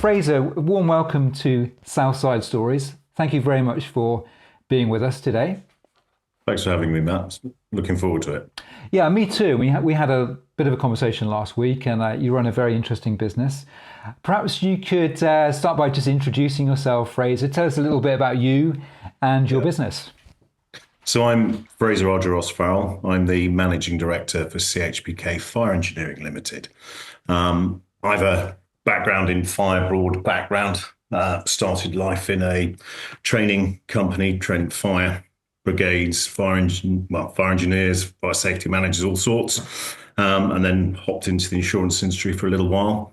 Frazer, warm welcome to Southside Stories. Thank you very much for being with us today. Thanks for having me, Matt. Looking forward to it. Yeah, me too. We had a bit of a conversation last week, and you run a very interesting business. Perhaps you could start by just introducing yourself, Frazer. Tell us a little bit about you and your business. So I'm Frazer Argyros-Farrell. I'm the Managing Director for CHPK Fire Engineering Limited. I have a background in fire, broad background. Started life in a training company, training fire brigades, fire engineers, fire safety managers, all sorts, and then hopped into the insurance industry for a little while.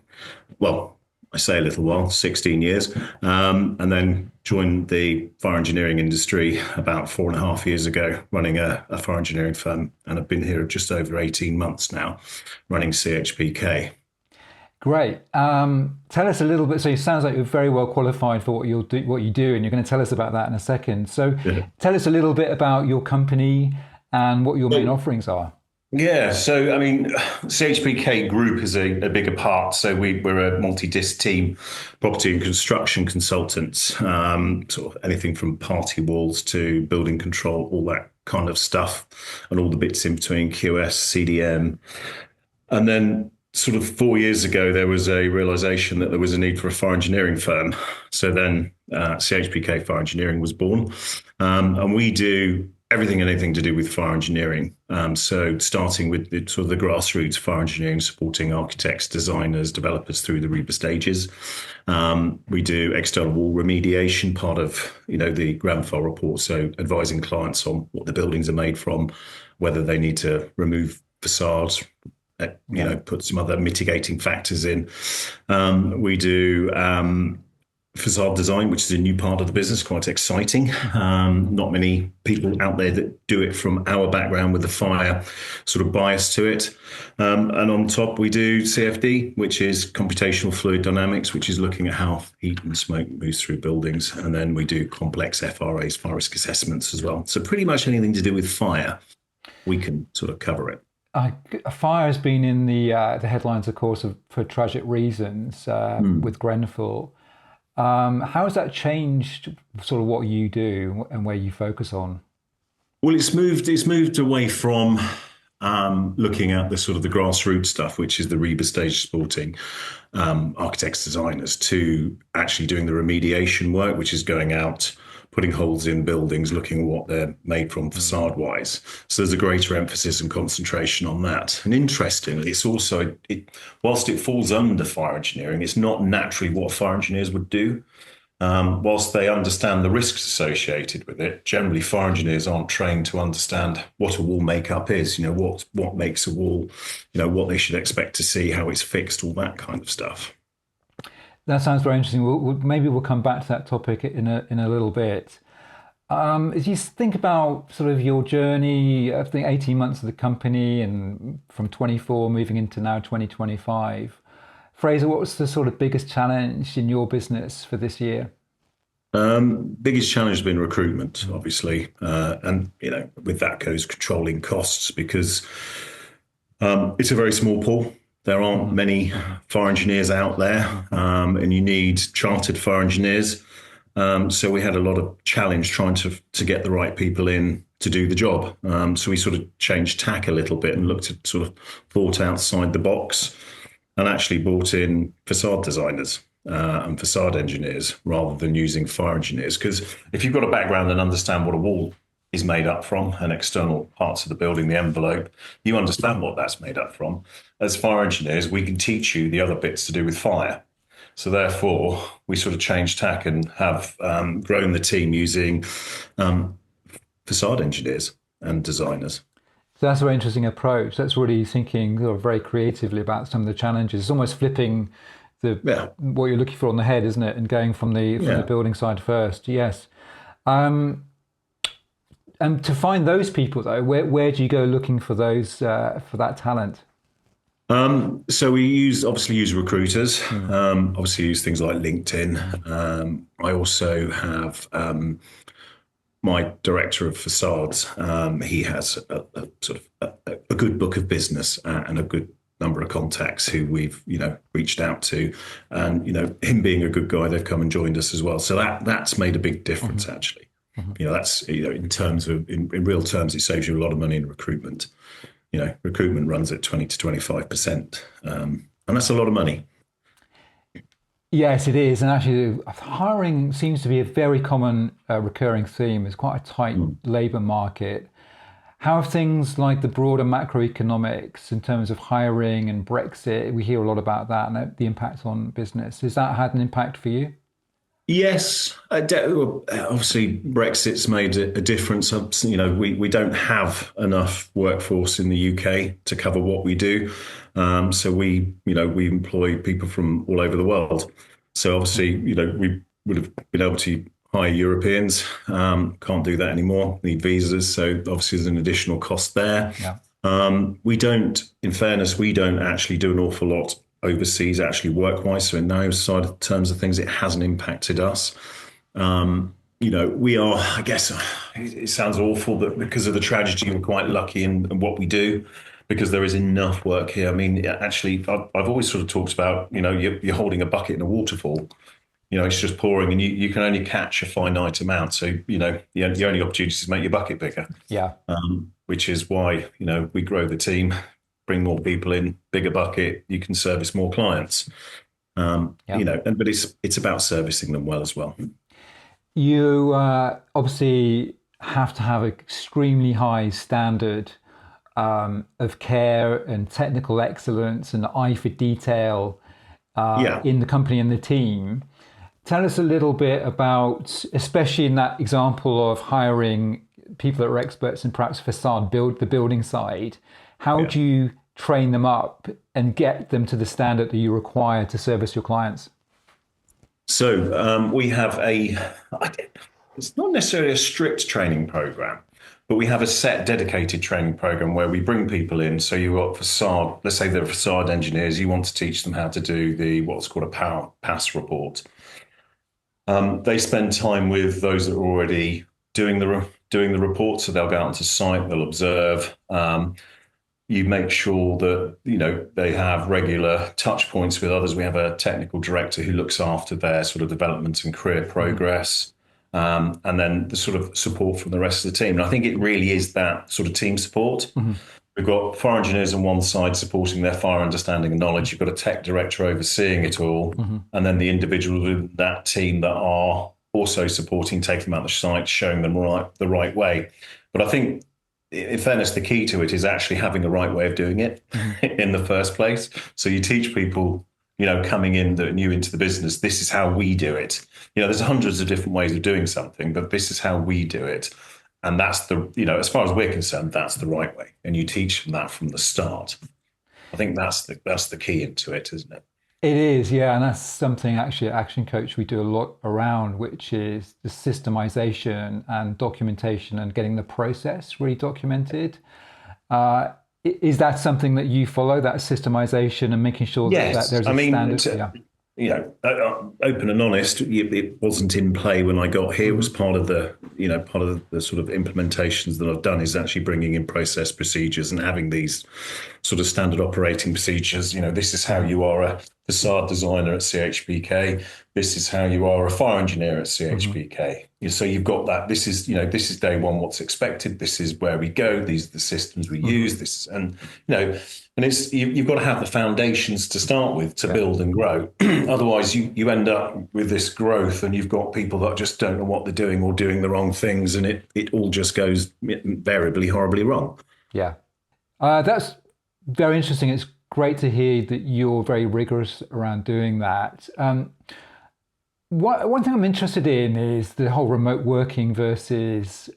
Well, I say a little while, 16 years, and then joined the fire engineering industry about 4.5 years ago, running a fire engineering firm, and I've been here just over 18 months now, running CHPK. Great. Tell us a little bit. So it sounds like you're very well qualified for what you do, and you're going to tell us about that in a second. So tell us a little bit about your company and what your main offerings are. Yeah, so I mean, CHPK Group is a bigger part. So we're a multi-disc team, property and construction consultants, sort of anything from party walls to building control, all that kind of stuff, and all the bits in between QS, CDM. And then sort of 4 years ago, there was a realization that there was a need for a fire engineering firm. So then CHPK Fire Engineering was born. And we do everything and anything to do with fire engineering. So starting with sort of the grassroots fire engineering, supporting architects, designers, developers through the REBA stages. We do external wall remediation, part of the Grenfell report. So advising clients on what the buildings are made from, whether they need to remove facades, put some other mitigating factors in. We do facade design, which is a new part of the business, quite exciting. Not many people out there that do it from our background with the fire sort of bias to it. And on top, we do CFD, which is computational fluid dynamics, which is looking at how heat and smoke moves through buildings. And then we do complex FRAs, fire risk assessments as well. So pretty much anything to do with fire, we can sort of cover it. Fire has been in the headlines, of course, for tragic reasons with Grenfell. How has that changed sort of what you do and where you focus on? Well, it's moved away from looking at the sort of the grassroots stuff, which is the REBA stage supporting architects, designers, to actually doing the remediation work, which is going out, putting holes in buildings, looking at what they're made from facade-wise. So there's a greater emphasis and concentration on that. And interestingly, it's also, whilst it falls under fire engineering, it's not naturally what fire engineers would do. Whilst they understand the risks associated with it, generally fire engineers aren't trained to understand what a wall makeup is, what makes a wall, what they should expect to see, how it's fixed, all that kind of stuff. That sounds very interesting. Maybe we'll come back to that topic in a little bit. As you think about sort of your journey, I think 18 months of the company and from 24 moving into now 2025, Frazer, what was the sort of biggest challenge in your business for this year? Biggest challenge has been recruitment, obviously. And, with that goes controlling costs because it's a very small pool. There aren't many fire engineers out there, and you need chartered fire engineers. So we had a lot of challenge trying to get the right people in to do the job. So we sort of changed tack a little bit and looked at sort of thought outside the box and actually brought in facade designers and facade engineers rather than using fire engineers. Because if you've got a background and understand what a wall is made up from and external parts of the building, the envelope, you understand what that's made up from. As fire engineers, we can teach you the other bits to do with fire. So therefore, we sort of changed tack and have grown the team using facade engineers and designers. So that's a very interesting approach. That's really thinking sort of very creatively about some of the challenges. It's almost flipping what you're looking for on the head, isn't it? And going from the building side first. Yes. And to find those people, though, where do you go looking for those for that talent? So we obviously use recruiters. Obviously use things like LinkedIn. I also have my director of facades. He has a sort of a good book of business and a good number of contacts who we've, reached out to, and, him being a good guy, they've come and joined us as well. So that's made a big difference, actually. That's, in terms of, in real terms, it saves you a lot of money in recruitment. Recruitment runs at 20 to 25%. And that's a lot of money. Yes, it is. And actually, hiring seems to be a very common recurring theme. It's quite a tight labour market. How have things like the broader macroeconomics in terms of hiring and Brexit, we hear a lot about that and the impact on business. Has that had an impact for you? Yes, obviously Brexit's made a difference. We don't have enough workforce in the UK to cover what we do. So we employ people from all over the world. So obviously, we would have been able to hire Europeans. Can't do that anymore. Need visas. So obviously there's an additional cost there. Yeah. In fairness, we don't actually do an awful lot overseas, actually work-wise. So in those side of terms of things, it hasn't impacted us. We are, I guess, it sounds awful, but because of the tragedy, we're quite lucky in what we do, because there is enough work here. I mean, actually, I've always sort of talked about, you're holding a bucket in a waterfall. It's just pouring, and you can only catch a finite amount. So, the only opportunity is to make your bucket bigger. Yeah. Which is why, we grow the team, bring more people in, bigger bucket, you can service more clients. But it's about servicing them well as well. You obviously have to have an extremely high standard of care and technical excellence and eye for detail in the company and the team. Tell us a little bit about, especially in that example of hiring people that are experts in perhaps the building side. How do you train them up and get them to the standard that you require to service your clients? So we have it's not necessarily a strict training program, but we have a set dedicated training program where we bring people in. So you've got facade, let's say they're facade engineers, you want to teach them how to do what's called a power pass report. They spend time with those that are already doing the report. So they'll go out onto site, they'll observe. You make sure that, they have regular touch points with others. We have a technical director who looks after their sort of development and career progress. And then the sort of support from the rest of the team. And I think it really is that sort of team support. We've got fire engineers on one side supporting their fire understanding and knowledge. You've got a tech director overseeing it all. And then the individuals in that team that are also supporting, taking them out the site, showing them the right way. But I think, in fairness, the key to it is actually having the right way of doing it in the first place. So you teach people, coming in that are new into the business, this is how we do it. There's hundreds of different ways of doing something, but this is how we do it. And that's as far as we're concerned, that's the right way. And you teach them that from the start. I think that's the key into it, isn't it? It is, yeah. And that's something actually at Action Coach we do a lot around, which is the systemization and documentation and getting the process really documented. Is that something that you follow, that systemization and making sure that there's a standard? Open and honest, it wasn't in play when I got here. It was part of the sort of implementations that I've done is actually bringing in process procedures and having these sort of standard operating procedures. This is how you are a facade designer at CHPK. This is how you are a fire engineer at CHPK. So you've got that. This is day one. What's expected. This is where we go. These are the systems we use. And it's you've got to have the foundations to start with to build and grow. Otherwise, you end up with this growth, and you've got people that just don't know what they're doing or doing the wrong things, and it all just goes invariably horribly wrong. Yeah, that's very interesting. It's great to hear that you're very rigorous around doing that. One thing I'm interested in is the whole remote working versus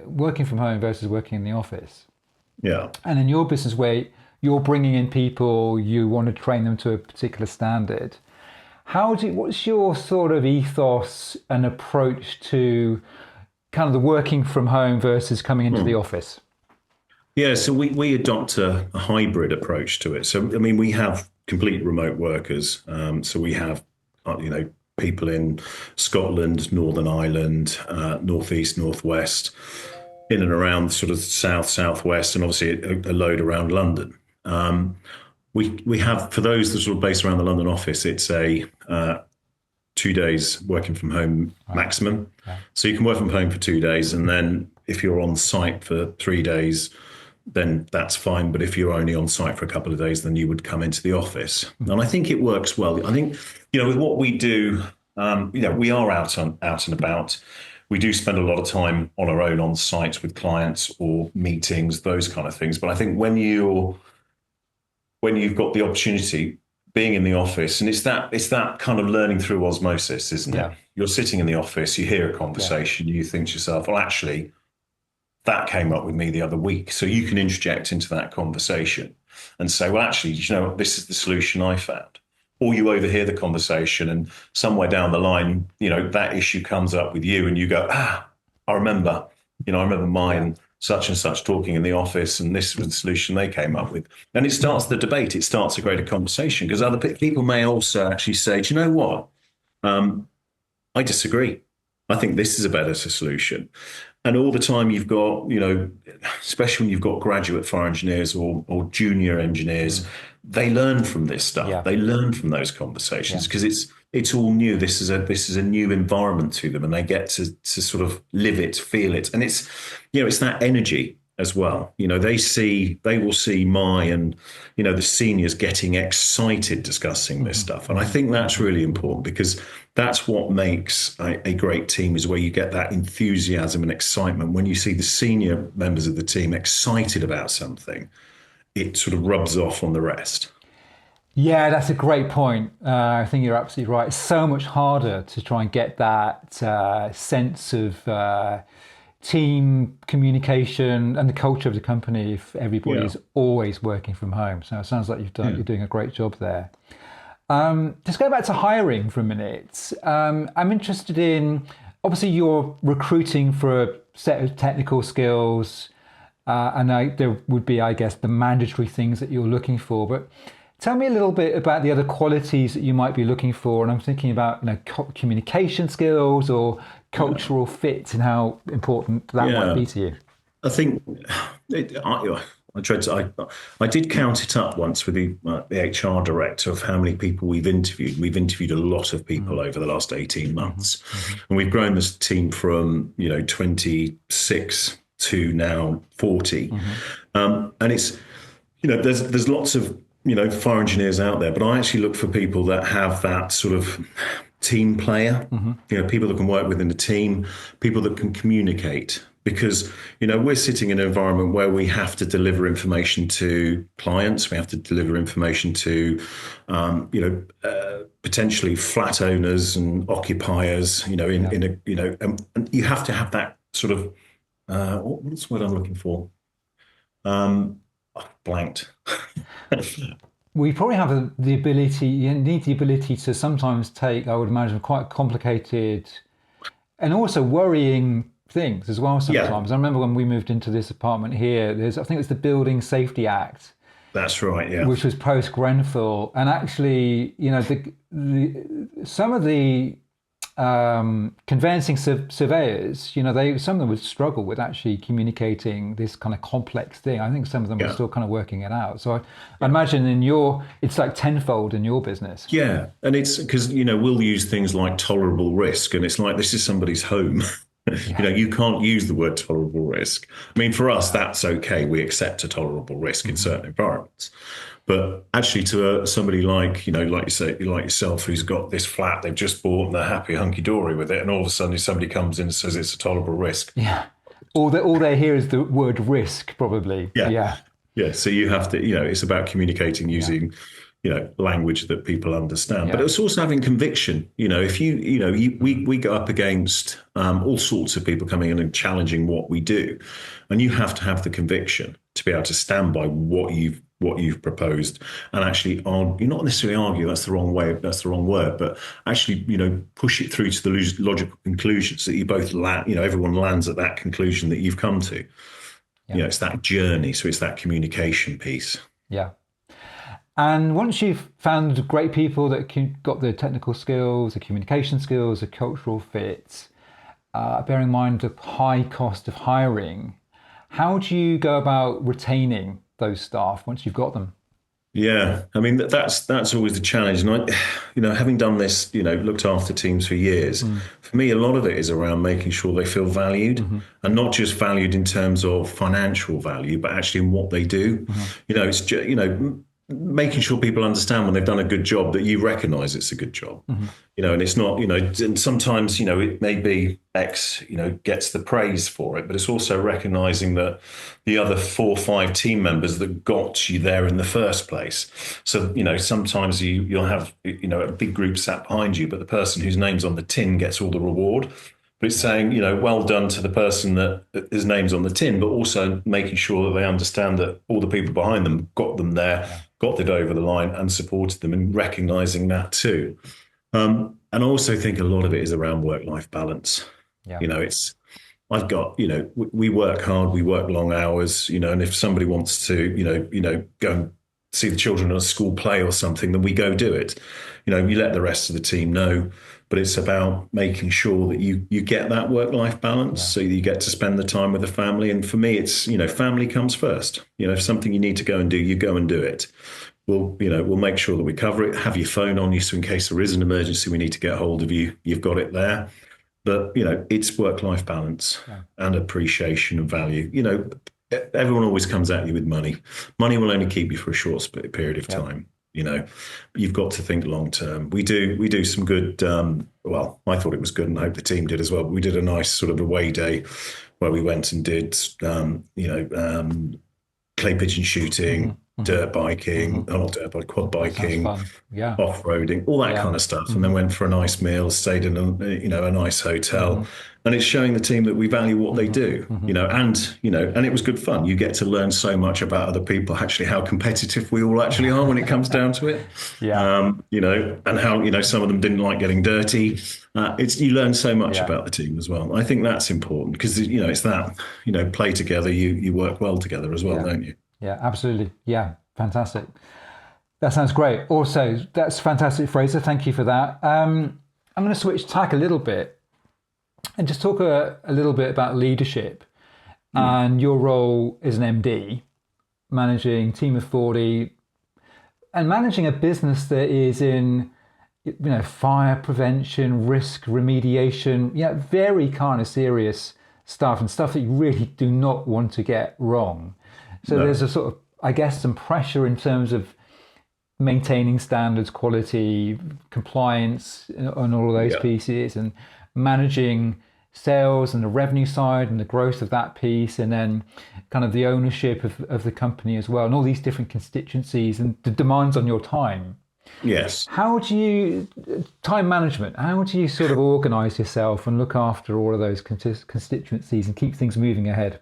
working from home versus working in the office. Yeah. And in your business where you're bringing in people, you want to train them to a particular standard. What's your sort of ethos and approach to kind of the working from home versus coming into the office? Yeah, so we adopt a hybrid approach to it. So, I mean, we have complete remote workers. So we have, people in Scotland, Northern Ireland, Northeast, Northwest, in and around sort of South, Southwest, and obviously a load around London. we have, for those that are sort of based around the London office, it's a 2 days working from home Right. maximum. Yeah. So you can work from home for 2 days, and then if you're on site for 3 days, then that's fine. But if you're only on site for a couple of days, then you would come into the office. And I think it works well. I think, with what we do, we are out and about. We do spend a lot of time on our own on site with clients or meetings, those kind of things. But I think when you've got the opportunity being in the office, and it's that kind of learning through osmosis, isn't it? Yeah. You're sitting in the office, you hear a Yeah. conversation, you think to yourself, well, actually, that came up with me the other week. So you can interject into that conversation and say, well, actually, this is the solution I found. Or you overhear the conversation, and somewhere down the line, that issue comes up with you, and you go, I remember, I remember Yeah. mine, such and such talking in the office, and this was the solution they came up with. And it starts the debate, it starts a greater conversation, because other people may also actually say, do you know what? I disagree. I think this is a better solution. And all the time you've got, especially when you've got graduate fire engineers or junior engineers, they learn from this stuff. Yeah. They learn from those conversations Yeah. because it's all new. This is a new environment to them, and they get to sort of live it, feel it, and it's that energy as well. They will see my and the seniors getting excited discussing this stuff, and I think that's really important because that's what makes a great team, is where you get that enthusiasm and excitement. When you see the senior members of the team excited about something, it sort of rubs off on the rest. Yeah, that's a great point. I think you're absolutely right. It's so much harder to try and get that sense of team communication and the culture of the company if Yeah. everybody's always working from home. So it sounds like Yeah. you're doing a great job there. Just go back to hiring for a minute. I'm interested in, obviously, you're recruiting for a set of technical skills, there would be, I guess, the mandatory things that you're looking for. But tell me a little bit about the other qualities that you might be looking for. And I'm thinking about, communication skills or Yeah. cultural fit and how important that might Yeah. be to you. I think I tried to. I did count it up once with the HR director of how many people we've interviewed. We've interviewed a lot of people Mm. over the last 18 Hmm. months, Hmm. and we've grown this team from 26 to now 40. Hmm. And it's there's lots of fire engineers out there, but I actually look for people that have that sort of team player, Hmm. people that can work within the team, people that can communicate. Because we're sitting in an environment where we have to deliver information to clients, we have to deliver information to potentially flat owners and occupiers, Yeah. in a and you have to have that sort of what's the word I'm looking for? Blanked. We probably have the ability, you need the ability to sometimes take, I would imagine, quite complicated and also worrying things as well Yeah, sometimes. I remember when we moved into this apartment here, I think it's the Building Safety Act, that's right. Yeah, which was post Grenfell. And actually, some of the conveyancing surveyors, some of them would struggle with actually communicating this kind of complex thing. I think some of them were yeah, still kind of working it out. So I yeah. imagine it's like tenfold in your business. Yeah, and it's because we'll use things like tolerable risk, and it's like this is somebody's home. Yeah, You can't use the word tolerable risk. I mean, for us, yeah. that's okay. We accept a tolerable risk in Hmm. certain environments, but actually, to somebody like like you say, like yourself, who's got this flat they've just bought and they're happy hunky dory with it, and all of a sudden somebody comes in and says it's a tolerable risk. Yeah. All they hear is the word risk, probably. Yeah, Yeah, yeah. So you have to, it's about communicating yeah, using language that people understand, but yeah, it's also having conviction. If we go up against all sorts of people coming in and challenging what we do, and you have to have the conviction to be able to stand by what you've proposed and actually argue, not necessarily argue, that's the wrong way, that's the wrong word, but actually, push it through to the logical conclusions that you both land, everyone lands at that conclusion that you've come to. yeah, It's that journey, so it's that communication piece. yeah. And once you've found great people that got the technical skills, the communication skills, the cultural fit, bearing in mind the high cost of hiring, how do you go about retaining those staff once you've got them? Yeah, I mean that's always the challenge, and having done this, looked after teams for years. Mm. For me, a lot of it is around making sure they feel valued, Hmm. and not just valued in terms of financial value, but actually in what they do. Hmm. It's just, making sure people understand when they've done a good job that you recognise it's a good job. Hmm. And it's not, and sometimes, it may be X, gets the praise for it, but it's also recognizing that the other 4 or 5 team members that got you there in the first place. So, sometimes you'll have, a big group sat behind you, but the person whose name's on the tin gets all the reward. But it's Yeah. saying, well done to the person that his name's on the tin, but also making sure that they understand that all the people behind them got them there, Yeah. got it over the line and supported them, and recognizing that too. And I also think a lot of it is around work-life balance. Yeah. It's I've got, we work hard, we work long hours, and if somebody wants to, go and see the children at a school play or something, then we go do it. You let the rest of the team know, but it's about making sure that you get that work-life balance Yeah. so you get to spend the time with the family. And for me, it's, family comes first. If something you need to go and do, you go and do it. We'll make sure that we cover it. Have your phone on you, so in case there is an emergency, we need to get hold of you. You've got it there. But it's work-life balance Yeah. and appreciation and value. Everyone always comes at you with money. Money will only keep you for a short period of Yeah. time. You've got to think long term. We do some good. Well, I thought it was good, and I hope the team did as well. But we did a nice sort of away day where we went and did, clay pigeon Hmm. shooting, Hmm. dirt biking, Hmm. oh, not dirt bike, quad That sounds biking, fun. Yeah. off-roading, all that Yeah. kind of stuff, and Hmm. then went for a nice meal, stayed in a nice hotel, Hmm. and it's showing the team that we value what they Hmm. do, Hmm. and it was good fun. You get to learn so much about other people, actually how competitive we all actually are when it comes down to it, Yeah. and how some of them didn't like getting dirty. It's you learn so much Yeah. about the team as well. I think that's important because it's that play together, you work well together as well, Yeah. don't you? Yeah. Absolutely. Yeah. Fantastic. That sounds great. Also, that's fantastic, Fraser. Thank you for that. I'm going to switch tack a little bit and just talk a little bit about leadership Mm. and your role as an MD, managing a team of 40 and managing a business that is in fire prevention, risk remediation, very kind of serious stuff and stuff that you really do not want to get wrong. So there's No. a sort of, I guess, some pressure in terms of maintaining standards, quality, compliance on all of those Yeah. pieces, and managing sales and the revenue side and the growth of that piece, and then kind of the ownership of the company as well, and all these different constituencies and the demands on your time. Yes. How do you, time management, how do you sort of organize yourself and look after all of those constituencies and keep things moving ahead?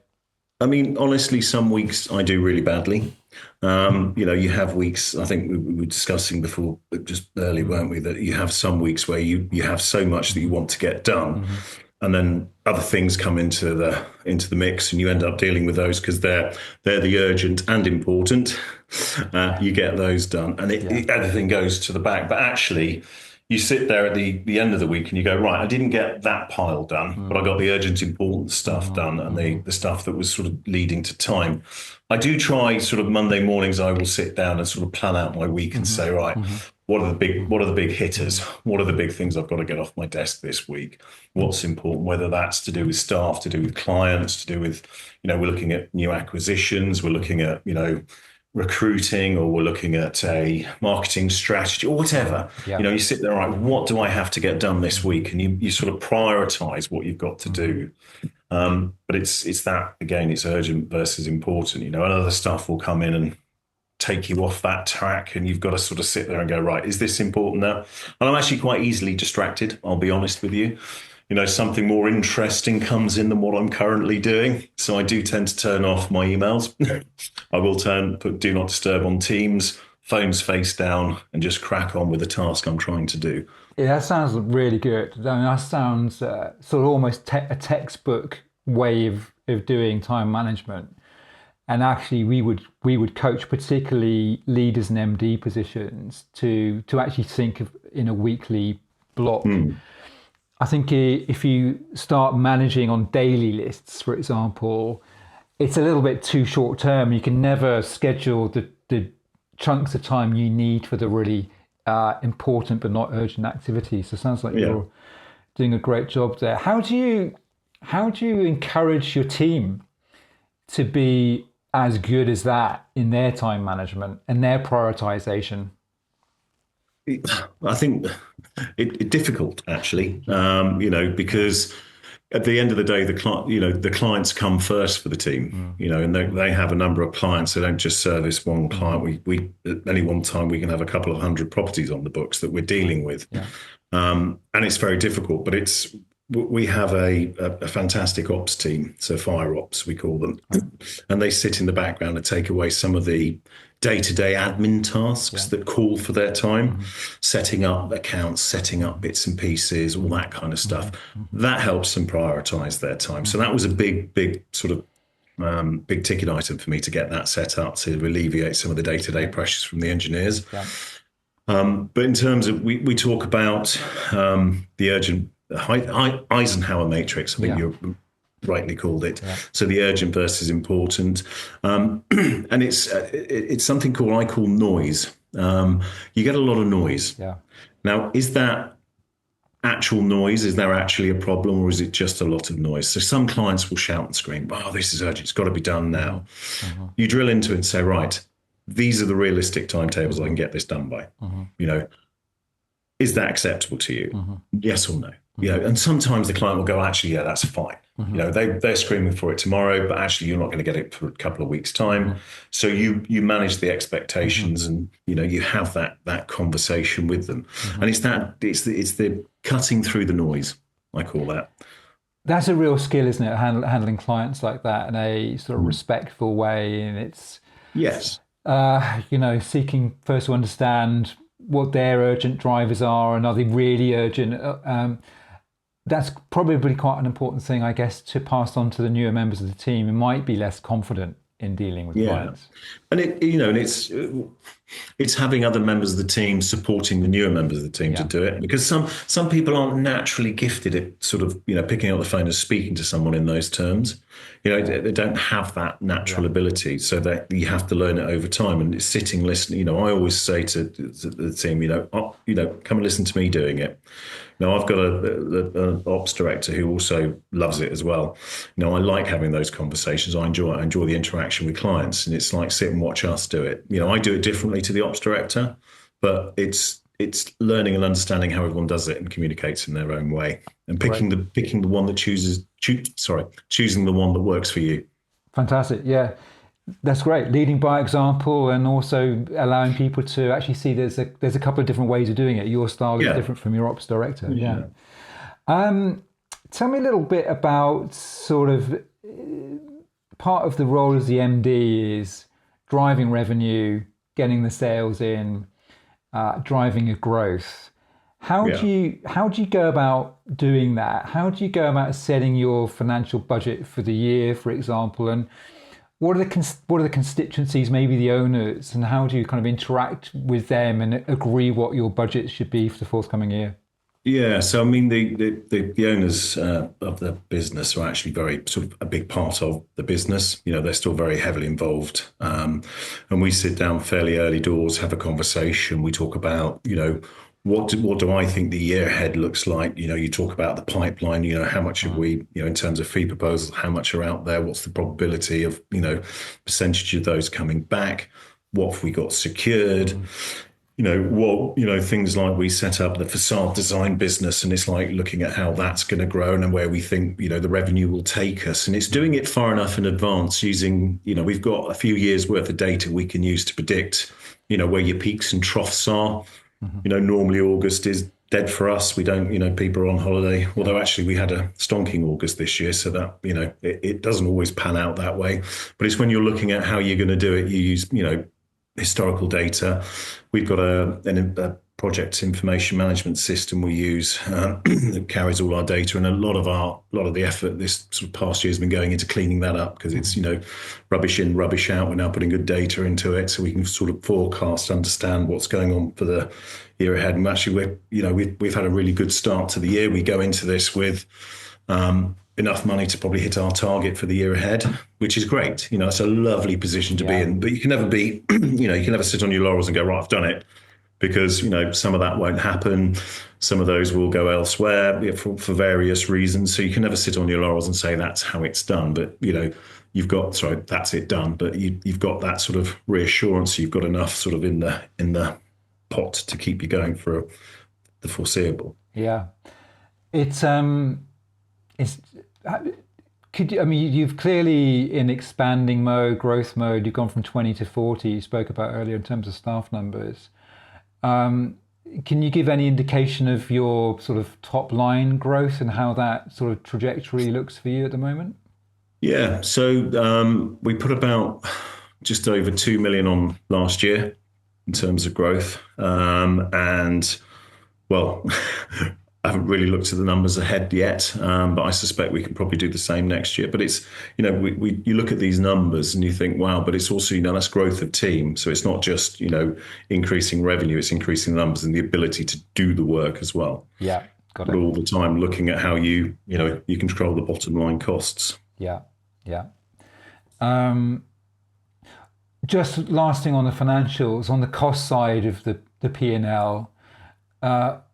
I mean, honestly, some weeks I do really badly. You have weeks, I think we were discussing before just early, Mm. weren't we, that you have some weeks where you have so much that you want to get done. Hmm. And then other things come into the mix, and you end up dealing with those because they're the urgent and important. You get those done, and Yeah. everything goes to the back. But actually, you sit there at the end of the week and you go, right, I didn't get that pile done, but I got the urgent, important stuff Hmm. done and Hmm. the stuff that was sort of leading to time. I do try sort of Monday mornings, I will sit down and sort of plan out my week and Hmm. say, right, Hmm. what are the big Hmm. hitters? What are the big things I've got to get off my desk this week? What's important, whether that's to do with staff, to do with clients, to do with, we're looking at new acquisitions, we're looking at, recruiting, or we're looking at a marketing strategy or whatever. Yeah. You sit there, right, what do I have to get done this week? And you sort of prioritize what you've got to Hmm. do. But it's that again, it's urgent versus important, and other stuff will come in and take you off that track, and you've got to sort of sit there and go, right, is this important now? And I'm actually quite easily distracted, I'll be honest with you. Something more interesting comes in than what I'm currently doing. So I do tend to turn off my emails. I will put do not disturb on Teams, phones face down, and just crack on with the task I'm trying to do. Yeah, that sounds really good. I mean, that sounds sort of almost a textbook way of doing time management. And actually, we would coach particularly leaders and MD positions to actually think of in a weekly block. Hmm. I think if you start managing on daily lists, for example, it's a little bit too short term. You can never schedule the chunks of time you need for the really important but not urgent activities. So it sounds like Yeah. you're doing a great job there. How do you encourage your team to be as good as that in their time management and their prioritization? I think it difficult actually, because at the end of the day, the clients come first for the team, and they have a number of clients. They don't just service one client. We at any one time we can have a couple of hundred properties on the books that we're dealing with, Yeah. and it's very difficult. But we have a fantastic ops team, so fire ops we call them, and they sit in the background and take away some of the day-to-day admin tasks that call for their time, setting up accounts, setting up bits and pieces, all that kind of stuff. That helps them prioritize their time. So that was a big sort of big ticket item for me to get that set up to alleviate some of the day-to-day pressures from the engineers. Yeah. But in terms of, we talk about the urgent Eisenhower matrix, I think you're rightly called it. Yeah. So the urgent versus important, and it's something I call noise. You get a lot of noise. Yeah. Now, is that actual noise? Is there actually a problem, or is it just a lot of noise? So some clients will shout and scream, "Oh, this is urgent! It's got to be done now." You drill into it and say, "Right, these are the realistic timetables I can get this done by." Is that acceptable to you? Yes or no? And sometimes the client will go, "Actually, yeah, that's fine." They're screaming for it tomorrow, but actually you're not going to get it for a couple of weeks' time. So you manage the expectations, and you have that conversation with them. And it's the cutting through the noise, I call that. That's a real skill, isn't it? Handling clients like that in a sort of respectful way, and it's Yes. seeking first to understand what their urgent drivers are, and are they really urgent? That's probably quite an important thing, I guess, to pass on to the newer members of the team who might be less confident in dealing with clients. And it's having other members of the team supporting the newer members of the team to do it, because some people aren't naturally gifted at sort of picking up the phone and speaking to someone in those terms. They don't have that natural ability, so that you have to learn it over time. And it's sitting, listening. I always say to the team, come and listen to me doing it. Now, I've got an ops director who also loves it as well. I like having those conversations. I enjoy the interaction with clients, and it's like sit and watch us do it. I do it differently to the ops director, but it's learning and understanding how everyone does it and communicates in their own way, and picking the one that choosing the one that works for you. Fantastic. Yeah. That's great. Leading by example, and also allowing people to actually see there's a couple of different ways of doing it. Your style is different from your ops director. Yeah. Tell me a little bit about sort of part of the role as the MD is driving revenue, getting the sales in, driving a growth. How do you go about doing that? How do you go about setting your financial budget for the year, for example, and what are the constituencies, maybe the owners, and how do you kind of interact with them and agree what your budget should be for the forthcoming year? Yeah, so I mean, the owners of the business are actually very sort of a big part of the business. They're still very heavily involved, and we sit down fairly early doors, have a conversation. We talk about what do I think the year ahead looks like? You talk about the pipeline. How much have we? In terms of fee proposals, how much are out there? What's the probability of percentage of those coming back? What have we got secured? Things like we set up the facade design business, and it's like looking at how that's going to grow and where we think, the revenue will take us. And it's doing it far enough in advance using, we've got a few years worth of data we can use to predict, where your peaks and troughs are. Normally August is dead for us. We don't, people are on holiday, although actually we had a stonking August this year. So that, it doesn't always pan out that way, but it's when you're looking at how you're going to do it, you use, historical data. We've got a project information management system we use that carries all our data, and a lot of the effort this sort of past year has been going into cleaning that up, because it's rubbish in, rubbish out. We're now putting good data into it, so we can sort of forecast, understand what's going on for the year ahead. And actually, we've had a really good start to the year. We go into this with enough money to probably hit our target for the year ahead, which is great. It's a lovely position to be in, but you can never be, you can never sit on your laurels and go, right, I've done it, because, some of that won't happen. Some of those will go elsewhere for various reasons. So you can never sit on your laurels and say that's how it's done. But, that's it done. But you've got that sort of reassurance. You've got enough sort of in the pot to keep you going for the foreseeable. Yeah. You've clearly in expanding mode, growth mode, you've gone from 20 to 40, you spoke about earlier in terms of staff numbers. Can you give any indication of your sort of top line growth and how that sort of trajectory looks for you at the moment? Yeah. So we put about just over 2 million on last year in terms of growth. And well, I haven't really looked at the numbers ahead yet, but I suspect we can probably do the same next year. But it's, you look at these numbers and you think, wow, but it's also, that's growth of team. So it's not just, increasing revenue, it's increasing numbers and the ability to do the work as well. Yeah, got it. But all the time looking at how you control the bottom line costs. Yeah, yeah. Just last thing on the financials, on the cost side of the P&L,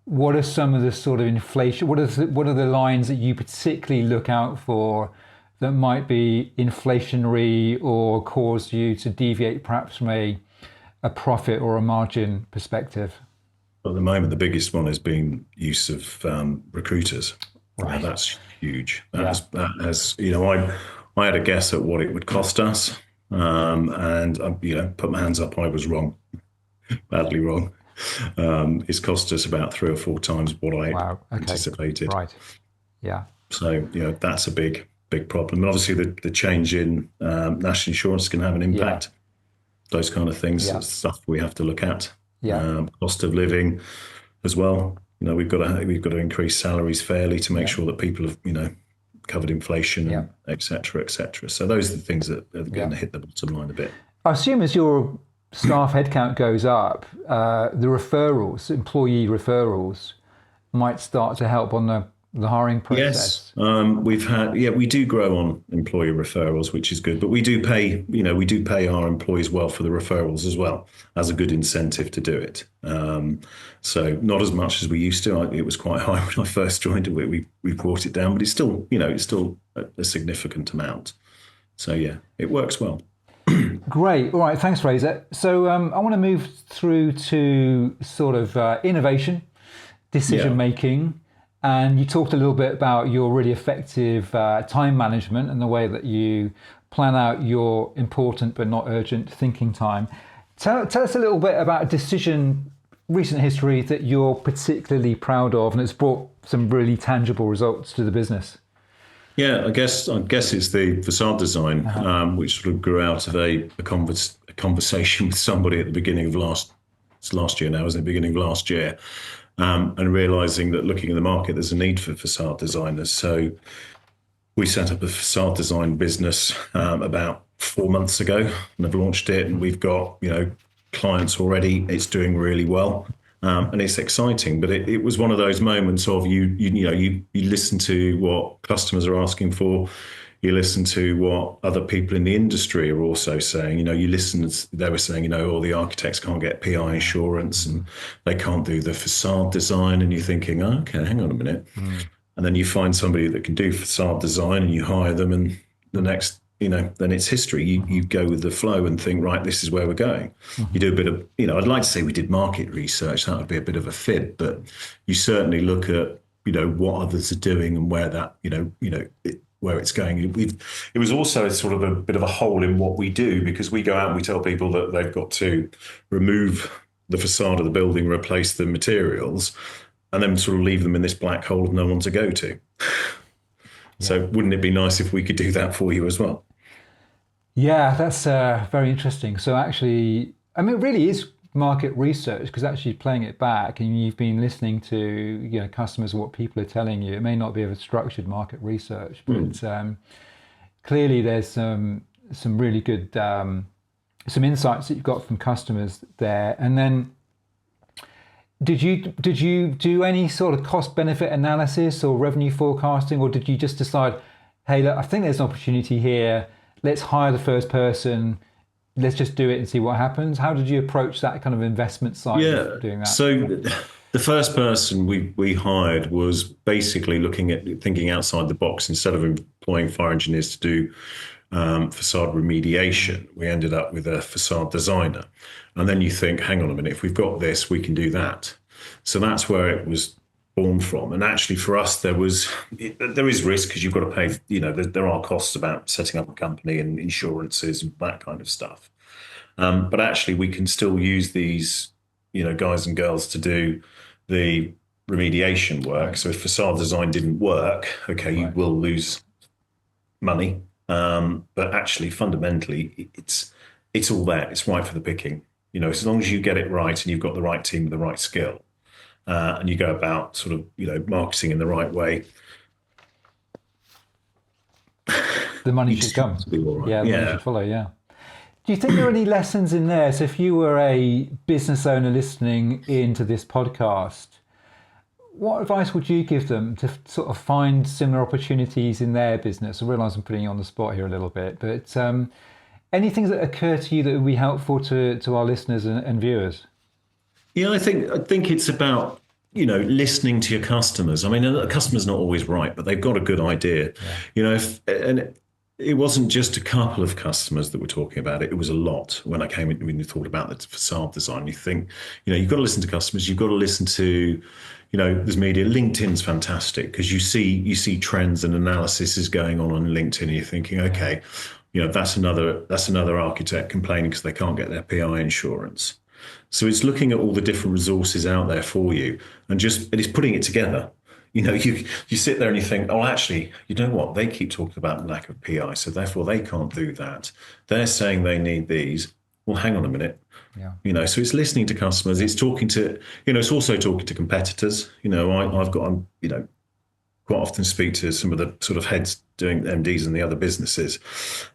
what are some of the sort of inflation? What are the lines that you particularly look out for that might be inflationary or cause you to deviate perhaps from a profit or a margin perspective? At the moment, the biggest one has been use of recruiters. Right. That's huge. That has I had a guess at what it would cost us, and put my hands up. I was wrong, badly wrong. It's cost us about 3 or 4 times what I anticipated. Right. Yeah. So that's a big problem, and obviously the change in national insurance can have an impact. Yeah. Those kind of things, stuff we have to look at. Yeah. Cost of living, as well. We've got to increase salaries fairly to make sure that people have covered inflation, and et cetera, et cetera. So those are the things that are going to hit the bottom line a bit. I assume as your staff headcount goes up, the referrals, employee referrals, might start to help on the hiring process. Yes, we do grow on employee referrals, which is good. But we do pay our employees well for the referrals as well, as a good incentive to do it. So not as much as we used to. It was quite high when I first joined. We brought it down, but it's still a significant amount. So yeah, it works well. Great. All right. Thanks, Frazer. So I want to move through to sort of innovation, decision making. And you talked a little bit about your really effective time management and the way that you plan out your important but not urgent thinking time. Tell us a little bit about a decision, recent history that you're particularly proud of and it's brought some really tangible results to the business. Yeah, I guess it's the facade design, which sort of grew out of a conversation with somebody at the beginning of last year now, isn't it? Beginning of last year. And realizing that looking at the market, there's a need for facade designers. So we set up a facade design business about 4 months ago and have launched it. And we've got, clients already. It's doing really well. And it's exciting, but it was one of those moments of you listen to what customers are asking for. You listen to what other people in the industry are also saying. You listen, they were saying, the architects can't get PI insurance and they can't do the facade design. And you're thinking, oh, okay, hang on a minute. And then you find somebody that can do facade design and you hire them and the next, then it's history. You go with the flow and think, right, this is where we're going. You do a bit of, I'd like to say we did market research. That would be a bit of a fib, but you certainly look at, what others are doing and where that, where it's going. It was also sort of a bit of a hole in what we do because we go out and we tell people that they've got to remove the facade of the building, replace the materials, and then sort of leave them in this black hole with no one to go to. So wouldn't it be nice if we could do that for you as well? Yeah, that's very interesting. So actually, it really is market research because actually playing it back and you've been listening to customers and what people are telling you. It may not be a structured market research, but clearly there's some really good some insights that you've got from customers there. And then did you do any sort of cost benefit analysis or revenue forecasting, or did you just decide hey, look, I think there's an opportunity here. Let's hire the first person. Let's just do it and see what happens. How did you approach that kind of investment side Yeah. of doing that? So the first person we hired was basically looking at thinking outside the box. Instead of employing fire engineers to do facade remediation, we ended up with a facade designer. And then you think, hang on a minute, if we've got this, we can do that. So that's where it was born from. And actually, for us, there is risk because you've got to pay. There are costs about setting up a company and insurances and that kind of stuff. But actually, we can still use these, guys and girls to do the remediation work. Right. So if facade design didn't work, okay, you Right. will lose money. But actually, fundamentally, it's all there. It's right for the picking. As long as you get it right and you've got the right team with the right skill, and you go about sort of, marketing in the right way, The money you should should come. be all right. Yeah, the money Yeah. should follow. Yeah. Do you think there are any lessons in there? So if you were a business owner listening into this podcast, what advice would you give them to sort of find similar opportunities in their business? I realise I'm putting you on the spot here a little bit, but any things that occur to you that would be helpful to our listeners and viewers? Yeah, I think it's about, listening to your customers. I mean, a customer's not always right, but they've got a good idea. Yeah. And it wasn't just a couple of customers that were talking about it. It was a lot when I came in, when you thought about the facade design. You think, you've got to listen to customers. You've got to listen to, there's media. LinkedIn's fantastic because you see trends and analysis is going on LinkedIn, and you're thinking, okay, that's another architect complaining because they can't get their PI insurance. So it's looking at all the different resources out there for you, and it's putting it together. You sit there and you think, oh, actually, you know what? They keep talking about lack of PI, so therefore they can't do that. They're saying they need these. Well, hang on a minute. Yeah. So it's listening to customers. It's talking to, it's also talking to competitors. I've got, quite often speak to some of the sort of heads doing MDs in the other businesses,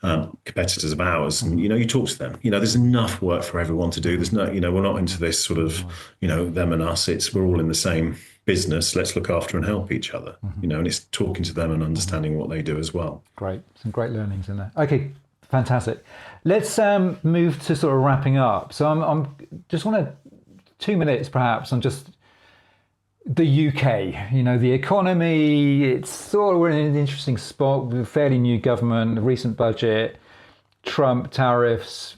competitors of ours, and you talk to them. There's enough work for everyone to do. There's no, we're not into this sort of, them and us. We're all in the same business. Let's look after and help each other. And it's talking to them and understanding what they do as well. Great. Some great learnings in there. Okay, fantastic. Let's move to sort of wrapping up. So I'm just want to 2 minutes perhaps on just the UK, the economy. It's sort of, we're in an interesting spot with a fairly new government, a recent budget, Trump tariffs.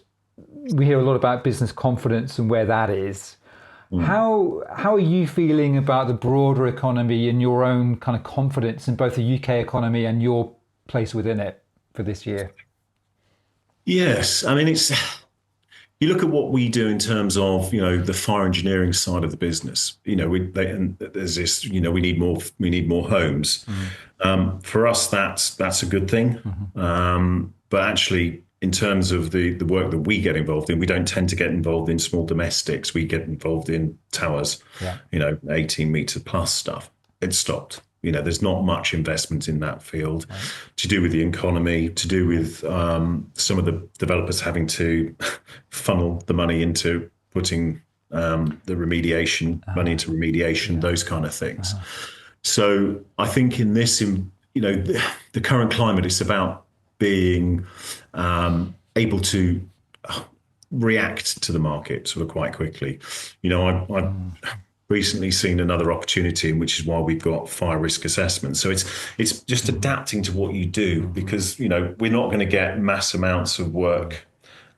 We hear a lot about business confidence and where that is. How are you feeling about the broader economy and your own kind of confidence in both the UK economy and your place within it for this year? Yes, I mean you look at what we do in terms of the fire engineering side of the business. And there's this we need more homes. For us, that's a good thing. But actually, in terms of the work that we get involved in, we don't tend to get involved in small domestics. We get involved in towers, 18-meter plus stuff. It's stopped. There's not much investment in that field to do with the economy, to do with some of the developers having to funnel the money into putting the remediation, money into remediation, those kind of things. So I think in this, the current climate, it's about being able to react to the market sort of quite quickly. I've recently seen another opportunity, which is why we've got fire risk assessment. So it's just adapting to what you do, because we're not going to get mass amounts of work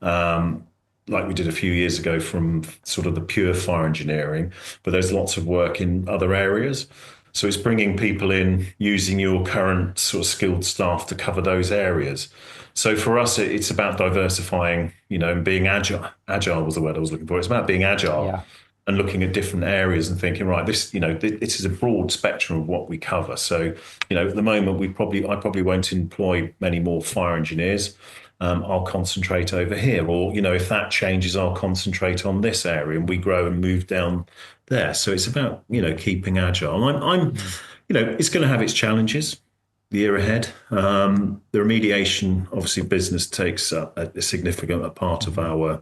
like we did a few years ago from sort of the pure fire engineering, but there's lots of work in other areas. So it's bringing people in, using your current sort of skilled staff to cover those areas. So for us, it's about diversifying, and being agile. Agile was the word I was looking for. It's about being agile and looking at different areas and thinking, right, this is a broad spectrum of what we cover. So, at the moment, I probably won't employ many more fire engineers. I'll concentrate over here, or if that changes, I'll concentrate on this area, and we grow and move down there. So it's about keeping agile. I'm it's going to have its challenges the year ahead. The remediation, obviously, business takes a significant part of our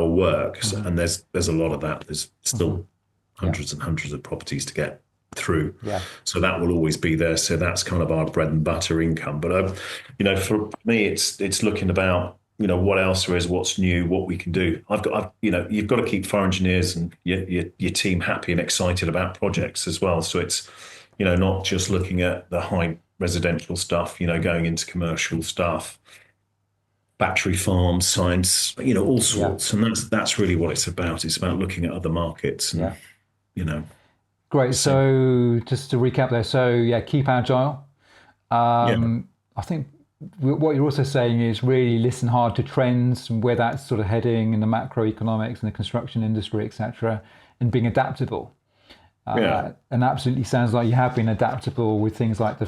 work, and there's a lot of that. There's still hundreds and hundreds of properties to get through. Yeah. So that will always be there. So that's kind of our bread and butter income. But for me, it's looking about what else there is, what's new, what we can do. You've got to keep fire engineers and your team happy and excited about projects as well. So it's not just looking at the high residential stuff, going into commercial stuff, battery farms, science, all sorts. And that's really what it's about. It's about looking at other markets and Great. same. So just to recap there, so yeah, keep agile. Yeah. I think what you're also saying is really listen hard to trends and where that's sort of heading in the macroeconomics and the construction industry, etc., and being adaptable. Yeah. And absolutely sounds like you have been adaptable with things like the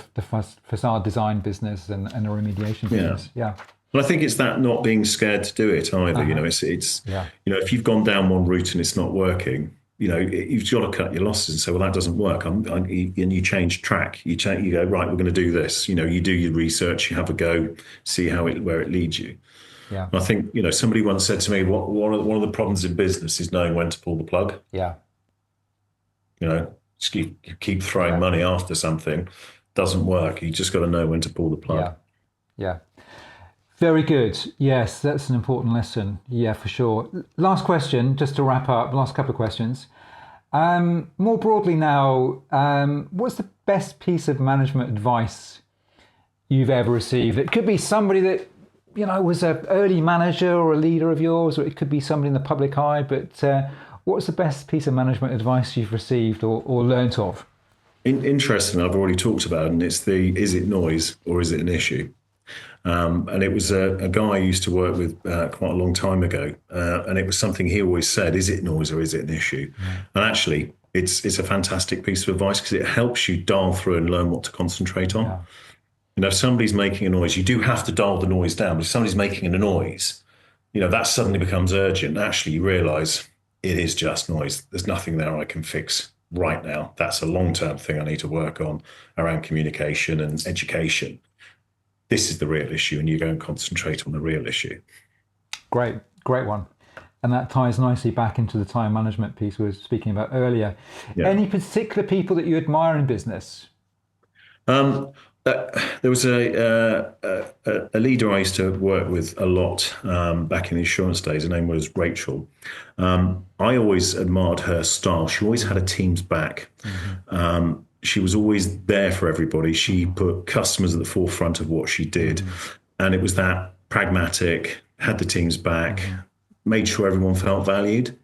facade design business and the remediation business. Yeah. But I think it's that not being scared to do it either. It's Yeah. if you've gone down one route and it's not working, you've got to cut your losses and say, well, that doesn't work. And you change track. You go, right, we're going to do this. You do your research, you have a go, see where it leads you. Yeah. And I think, somebody once said to me, one of the problems in business is knowing when to pull the plug. Yeah. Just you keep throwing money after something, doesn't work. You just got to know when to pull the plug. Yeah. Very good. Yes, that's an important lesson. Yeah, for sure. Last question, just to wrap up, last couple of questions. More broadly now, what's the best piece of management advice you've ever received? It could be somebody that, was an early manager or a leader of yours, or it could be somebody in the public eye, but what's the best piece of management advice you've received or learnt of? Interesting, I've already talked about it, and it's is it noise or is it an issue? And it was a guy I used to work with quite a long time ago, and it was something he always said: "Is it noise or is it an issue?" And actually, it's a fantastic piece of advice because it helps you dial through and learn what to concentrate on. If somebody's making a noise, you do have to dial the noise down. But if somebody's making a noise, that suddenly becomes urgent. Actually, you realise it is just noise. There's nothing there I can fix right now. That's a long-term thing I need to work on around communication and education. This is the real issue, and you go and concentrate on the real issue. Great one. And that ties nicely back into the time management piece we were speaking about earlier. Yeah. Any particular people that you admire in business? There was a leader I used to work with a lot back in the insurance days. Her name was Rachel. I always admired her style. She always had her team's back. Mm-hmm. She was always there for everybody. She put customers at the forefront of what she did. Mm-hmm. And it was that pragmatic, had the team's back, made sure everyone felt valued,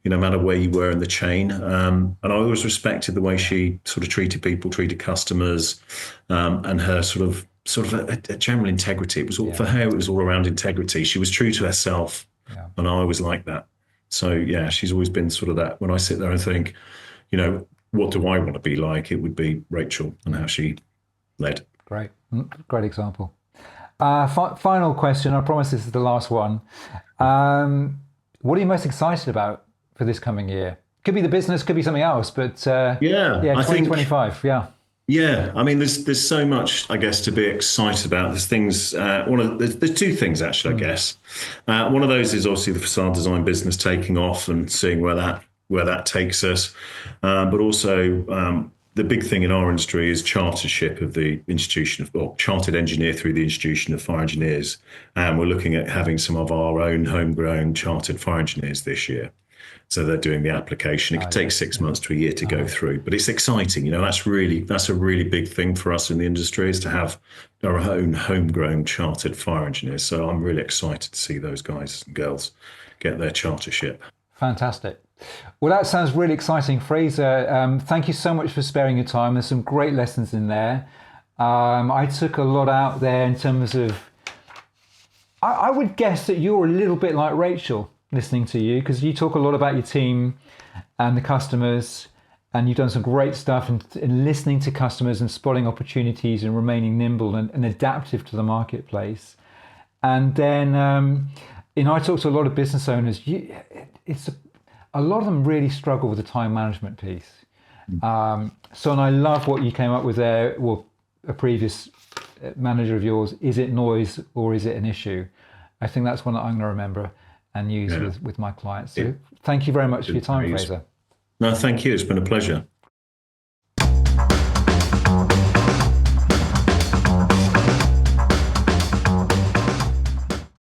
no matter where you were in the chain. And I always respected the way she sort of treated people, treated customers, and her sort of a general integrity. It was all, for her, it was all around integrity. She was true to herself. Yeah. And I always liked that. So yeah, she's always been sort of that. When I sit there and think, what do I want to be like? It would be Rachel and how she led. Great example. Final question. I promise this is the last one. What are you most excited about for this coming year? Could be the business, could be something else, but 2025. Yeah, I mean, there's so much, I guess, to be excited about. There's things. There's two things actually, I guess. One of those is obviously the facade design business taking off and seeing where that takes us, but also the big thing in our industry is chartership of the institution chartered engineer through the Institution of Fire Engineers, and we're looking at having some of our own homegrown chartered fire engineers this year. So they're doing the application. It could take 6 months to a year to go through, but it's exciting. That's a really big thing for us in the industry, is to have our own homegrown chartered fire engineers. So I'm really excited to see those guys and girls get their chartership. Fantastic. Well, that sounds really exciting, Frazer. Thank you so much for sparing your time. There's some great lessons in there. I took a lot out there in terms of, I would guess that you're a little bit like Rachel listening to you, because you talk a lot about your team and the customers, and you've done some great stuff in listening to customers and spotting opportunities and remaining nimble and adaptive to the marketplace. And then, I talk to a lot of business owners. A lot of them really struggle with the time management piece. And I love what you came up with there. Well, a previous manager of yours, is it noise or is it an issue? I think that's one that I'm going to remember and use with my clients. So thank you very much for your time, Frazer. No, thank you. It's been a pleasure.